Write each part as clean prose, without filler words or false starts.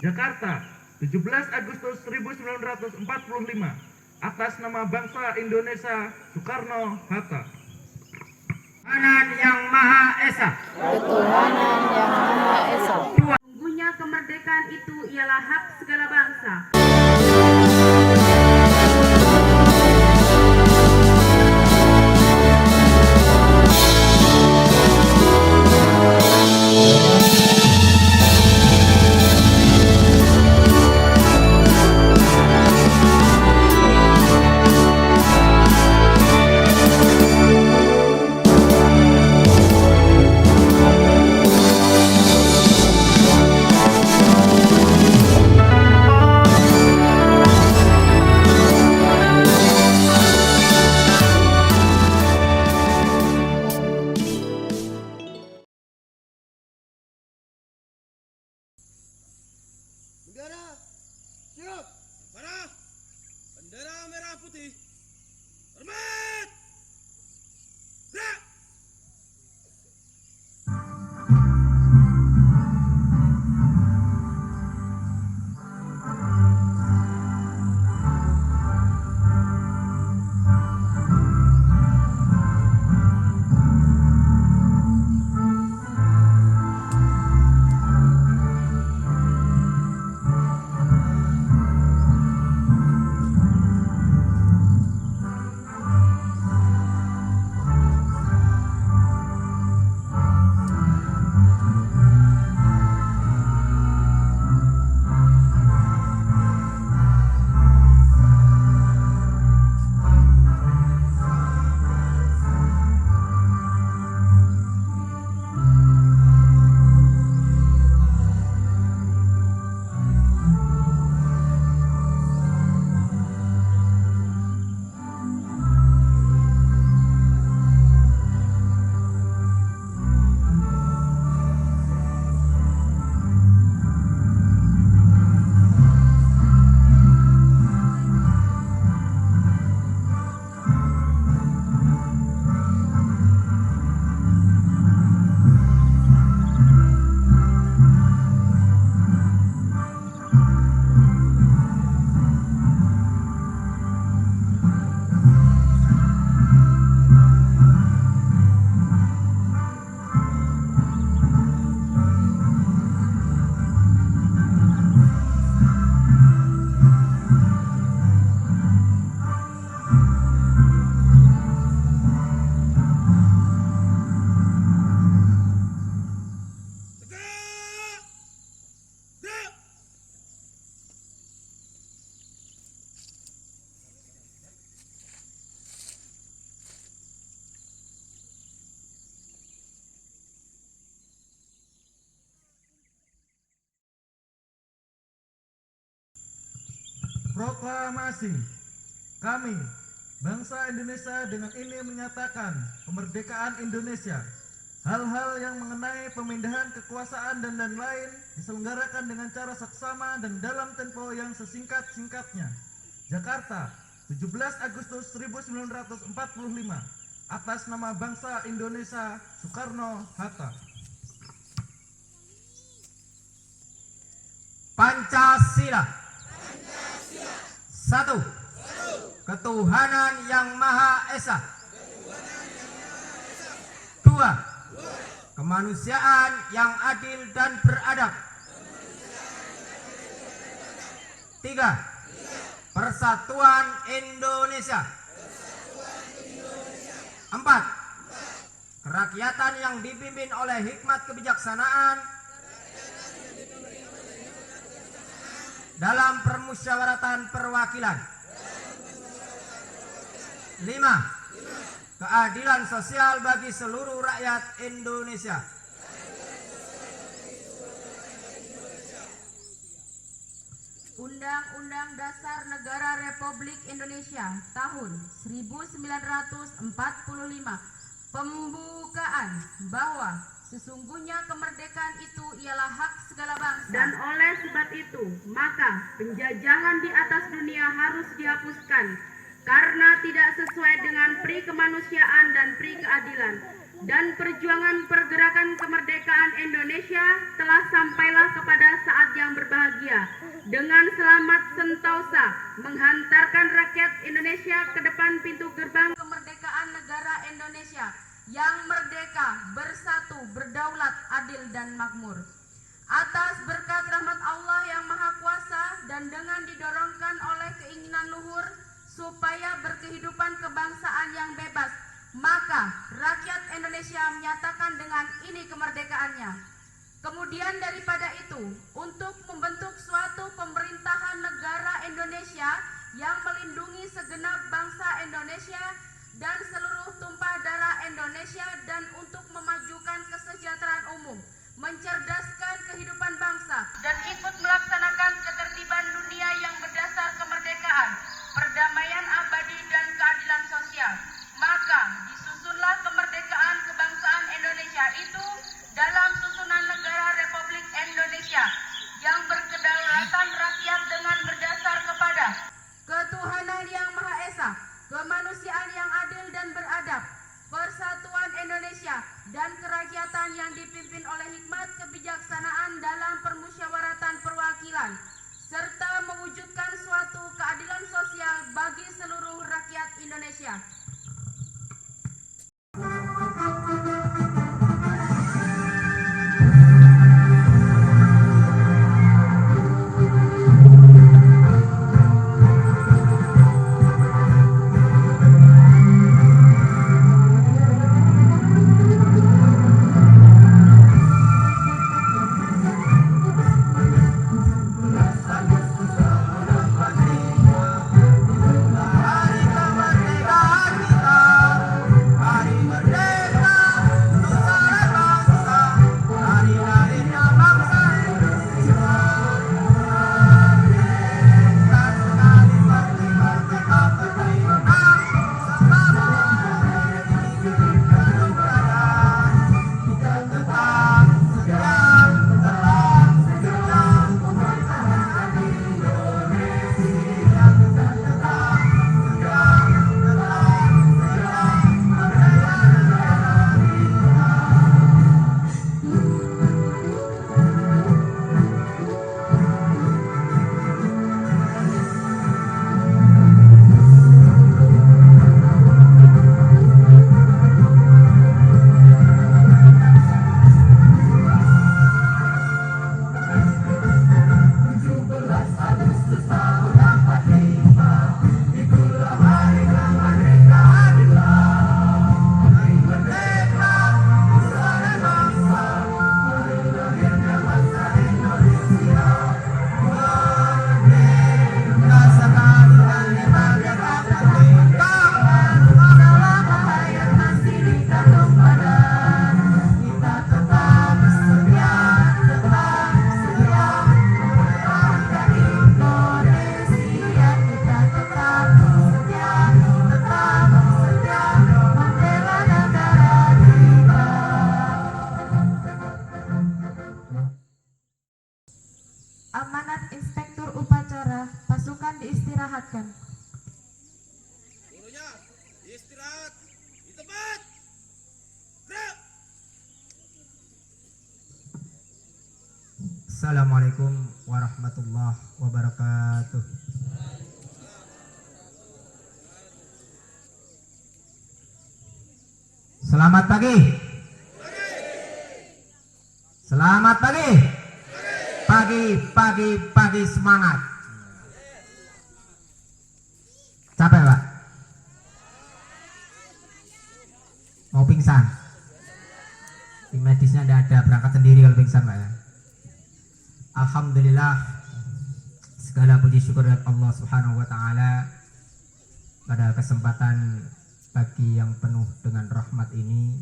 Jakarta, 17 Agustus 1945. Atas nama bangsa Indonesia, Soekarno-Hatta. Ketuhanan Yang Maha Esa. Ketuhanan Yang Maha Esa. Sesungguhnya kemerdekaan itu ialah hak segala bangsa. Bendera siap. Mana? Bendera merah putih. Hormat. Gerak. Proklamasi. Kami, bangsa Indonesia, dengan ini menyatakan kemerdekaan Indonesia. Hal-hal yang mengenai pemindahan kekuasaan dan lain-lain diselenggarakan dengan cara saksama dan dalam tempo yang sesingkat-singkatnya. Jakarta, 17 Agustus 1945. Atas nama bangsa Indonesia, Soekarno-Hatta. Pancasila. Satu. Ketuhanan Yang Maha Esa. Dua. Kemanusiaan yang adil dan beradab. Tiga. Persatuan Indonesia. Empat. Kerakyatan yang dipimpin oleh hikmat kebijaksanaan dalam permusyawaratan perwakilan. 5. Keadilan sosial bagi seluruh rakyat Indonesia. Undang-Undang Dasar Negara Republik Indonesia tahun 1945 pembukaan bahwa sesungguhnya kemerdekaan itu ialah hak segala bangsa, dan oleh sebab itu maka penjajahan di atas dunia harus dihapuskan karena tidak sesuai dengan pri kemanusiaan dan pri keadilan, dan perjuangan pergerakan kemerdekaan Indonesia telah sampailah kepada saat yang berbahagia. berbahagia dengan selamat sentosa menghantarkan rakyat Indonesia ke depan pintu gerbang kemerdekaan negara Indonesia yang merdeka, bersatu, berdaulat, adil, dan makmur. Atas berkat rahmat Allah yang Maha Kuasa dan dengan didorongkan oleh keinginan luhur supaya berkehidupan kebangsaan yang bebas, maka rakyat Indonesia menyatakan dengan ini kemerdekaannya. Kemudian daripada itu, untuk membentuk suatu pemerintahan negara Indonesia yang melindungi segenap bangsa Indonesia dan seluruh tumpah darah Indonesia dan untuk memajukan kesejahteraan umum, mencerdaskan kehidupan bangsa, dan ikut melaksanakan ketertiban dunia yang berdasar kemerdekaan, perdamaian abadi, dan keadilan sosial. Maka disusunlah kemerdekaan kebangsaan Indonesia itu dalam susunan negara Republik Indonesia yang berkedaulatan rakyat dengan berdasar kepada ketuhanan yang Maha Esa, kemanusiaan yang adil dan beradab, persatuan Indonesia, dan kerakyatan yang dipimpin oleh hikmat kebijaksanaan dalam permusyawaratan perwakilan, serta mewujudkan suatu keadilan sosial bagi seluruh rakyat Indonesia. Amanat Inspektur Upacara, pasukan diistirahatkan. Seluruhnya istirahat di tempat. Gerak. Assalamualaikum warahmatullahi wabarakatuh. Selamat pagi. Selamat pagi. Pagi semangat. Capek, Pak? Mau pingsan? Tim medisnya tidak ada, berangkat sendiri kalau pingsan, Pak ya. Alhamdulillah, segala puji syukur dari Allah Subhanahu wa taala pada kesempatan pagi yang penuh dengan rahmat ini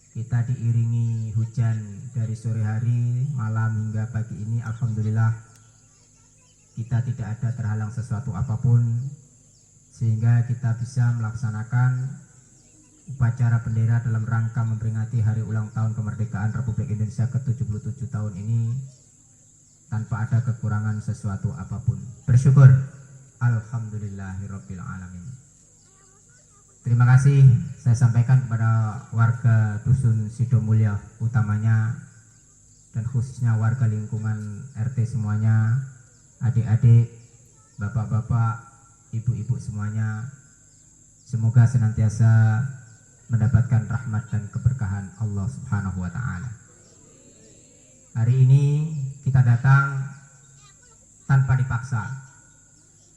kita diiringi hujan dari sore hari, malam hingga pagi ini. Alhamdulillah kita tidak ada terhalang sesuatu apapun sehingga kita bisa melaksanakan upacara bendera dalam rangka memperingati hari ulang tahun kemerdekaan Republik Indonesia ke-77 tahun ini tanpa ada kekurangan sesuatu apapun. Bersyukur. Alhamdulillahirabbil alamin. Terima kasih saya sampaikan kepada warga Dusun Sidomulyo, utamanya dan khususnya warga lingkungan RT semuanya, adik-adik, bapak-bapak, ibu-ibu semuanya, semoga senantiasa mendapatkan rahmat dan keberkahan Allah Subhanahu wa Ta'ala. Hari ini kita datang tanpa dipaksa.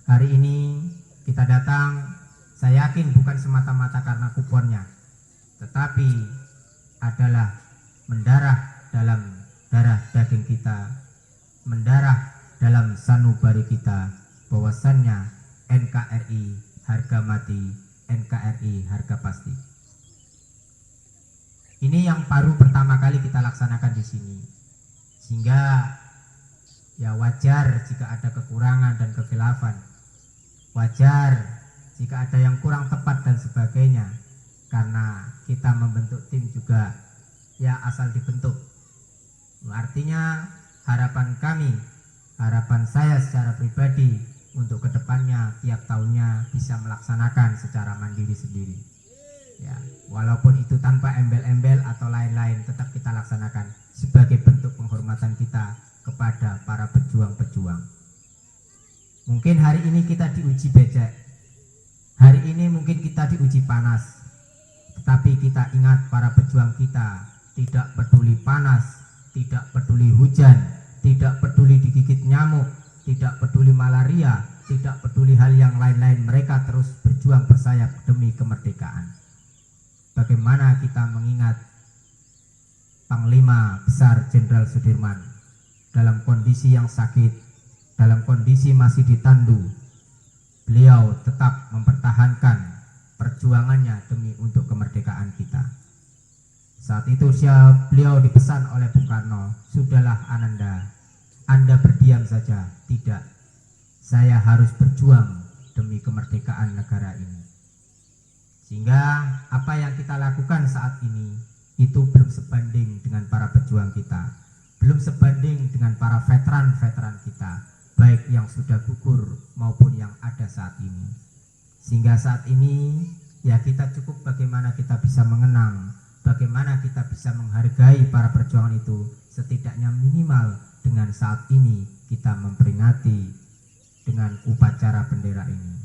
Hari ini kita datang, saya yakin bukan semata-mata karena kuponnya, tetapi adalah mendarah dalam darah daging kita, mendarah dalam sanubari kita, bahwasannya NKRI harga mati, NKRI harga pasti. Ini yang baru pertama kali kita laksanakan di sini, sehingga ya wajar jika ada kekurangan dan kekhilafan, wajar jika ada yang kurang tepat dan sebagainya, karena kita membentuk tim juga ya asal dibentuk. Artinya harapan kami, harapan saya secara pribadi untuk kedepannya tiap tahunnya bisa melaksanakan secara mandiri sendiri. Ya, walaupun itu tanpa embel-embel atau lain-lain, tetap kita laksanakan sebagai bentuk penghormatan kita kepada para pejuang-pejuang. Mungkin hari ini kita diuji becek, hari ini mungkin kita diuji panas, tetapi kita ingat para pejuang kita tidak peduli panas, tidak peduli hujan, tidak peduli digigit nyamuk, tidak peduli malaria, tidak peduli hal yang lain-lain, mereka terus berjuang bersayap demi kemerdekaan. Bagaimana kita mengingat Panglima Besar Jenderal Sudirman dalam kondisi yang sakit, dalam kondisi masih ditandu, beliau tetap mempertahankan perjuangannya demi untuk kemerdekaan kita. Saat itu beliau dipesan oleh Bung Karno, sudahlah Ananda, Anda berdiam saja. Tidak, saya harus berjuang demi kemerdekaan negara ini. Sehingga apa yang kita lakukan saat ini itu belum sebanding dengan para pejuang kita, belum sebanding dengan para veteran-veteran kita, baik yang sudah gugur maupun yang ada saat ini. Sehingga saat ini ya kita cukup bagaimana kita bisa mengenang, bagaimana kita bisa menghargai para perjuangan itu, setidaknya minimal dengan saat ini kita memperingati dengan upacara bendera ini.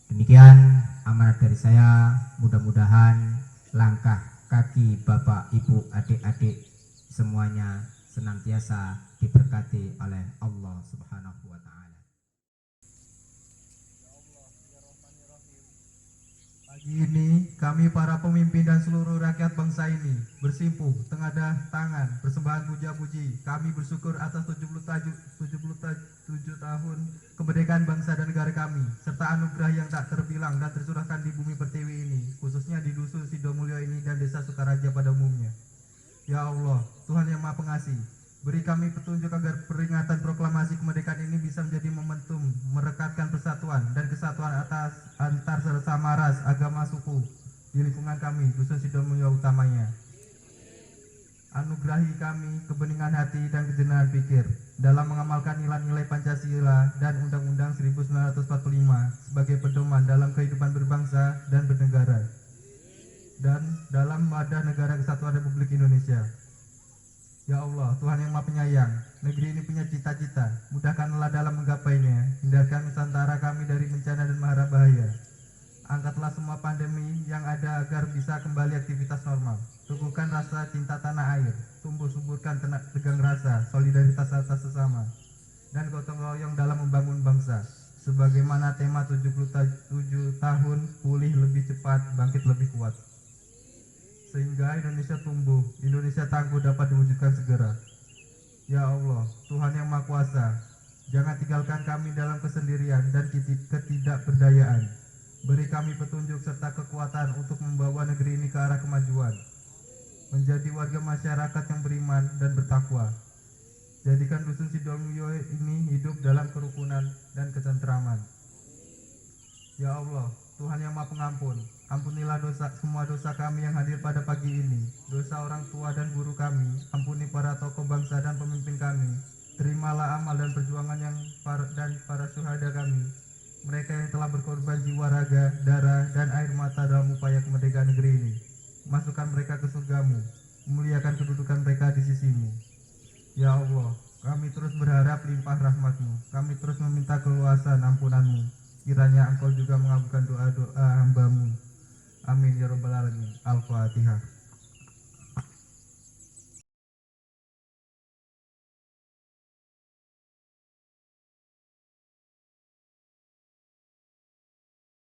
Demikian amanat dari saya, mudah-mudahan langkah kaki Bapak, Ibu, adik-adik semuanya senantiasa diberkati oleh Allah Subhanahu wa Ta'ala. Pagi ini kami para pemimpin dan seluruh rakyat bangsa ini bersimpuh tengadah tangan persembahan puja-puji. Kami bersyukur atas 77 tahun kemerdekaan bangsa dan negara kami, serta anugerah yang tak terbilang dan tercurahkan di bumi pertiwi ini, khususnya di dusun Sidomulyo ini dan desa Sukaraja pada umumnya. Ya Allah, Tuhan yang Maha Pengasih, beri kami petunjuk agar peringatan proklamasi kemerdekaan ini bisa menjadi momentum merekatkan persatuan dan kesatuan antar sesama ras, agama, suku di lingkungan kami, dusun Sidomulyo utamanya. Anugerahi kami kebeningan hati dan kejenahan pikir dalam mengamalkan nilai-nilai Pancasila dan Undang-Undang 1945 sebagai pedoman dalam kehidupan berbangsa dan bernegara, dan dalam wadah negara kesatuan Republik Indonesia. Ya Allah, Tuhan yang Maha Penyayang, negeri ini punya cita-cita, mudahkanlah dalam menggapainya, hindarkan Nusantara kami dari bencana dan mara bahaya. Angkatlah semua pandemi yang ada agar bisa kembali aktivitas normal. Teguhkan rasa cinta tanah air, tumbuh suburkan tegang rasa, solidaritas atas sesama, dan gotong royong dalam membangun bangsa. Sebagaimana tema 77 tahun, pulih lebih cepat, bangkit lebih kuat. Sehingga Indonesia tumbuh, Indonesia tangguh dapat diwujudkan segera. Ya Allah, Tuhan yang Maha Kuasa, jangan tinggalkan kami dalam kesendirian dan ketidakberdayaan. Beri kami petunjuk serta kekuatan untuk membawa negeri ini ke arah kemajuan, menjadi warga masyarakat yang beriman dan bertakwa. Jadikan dusun Sidomulyo ini hidup dalam kerukunan dan ketentraman. Ya Allah, Tuhan yang Maha Pengampun, ampunilah semua dosa kami yang hadir pada pagi ini, dosa orang tua dan guru kami, ampuni para tokoh bangsa dan pemimpin kami, terimalah amal dan perjuangan dan para syuhada kami, mereka yang telah berkorban jiwa, raga, darah, dan air mata dalam upaya kemerdekaan negeri ini. Masukkan mereka ke surgamu, memuliakan kedudukan mereka di sisimu. Ya Allah, kami terus berharap limpah rahmat-Mu. Kami terus meminta keluasan ampunan-Mu. Kiranya Engkau juga mengabulkan doa-doa hamba-Mu. Amin ya rabbal alamin. Al-Fatihah.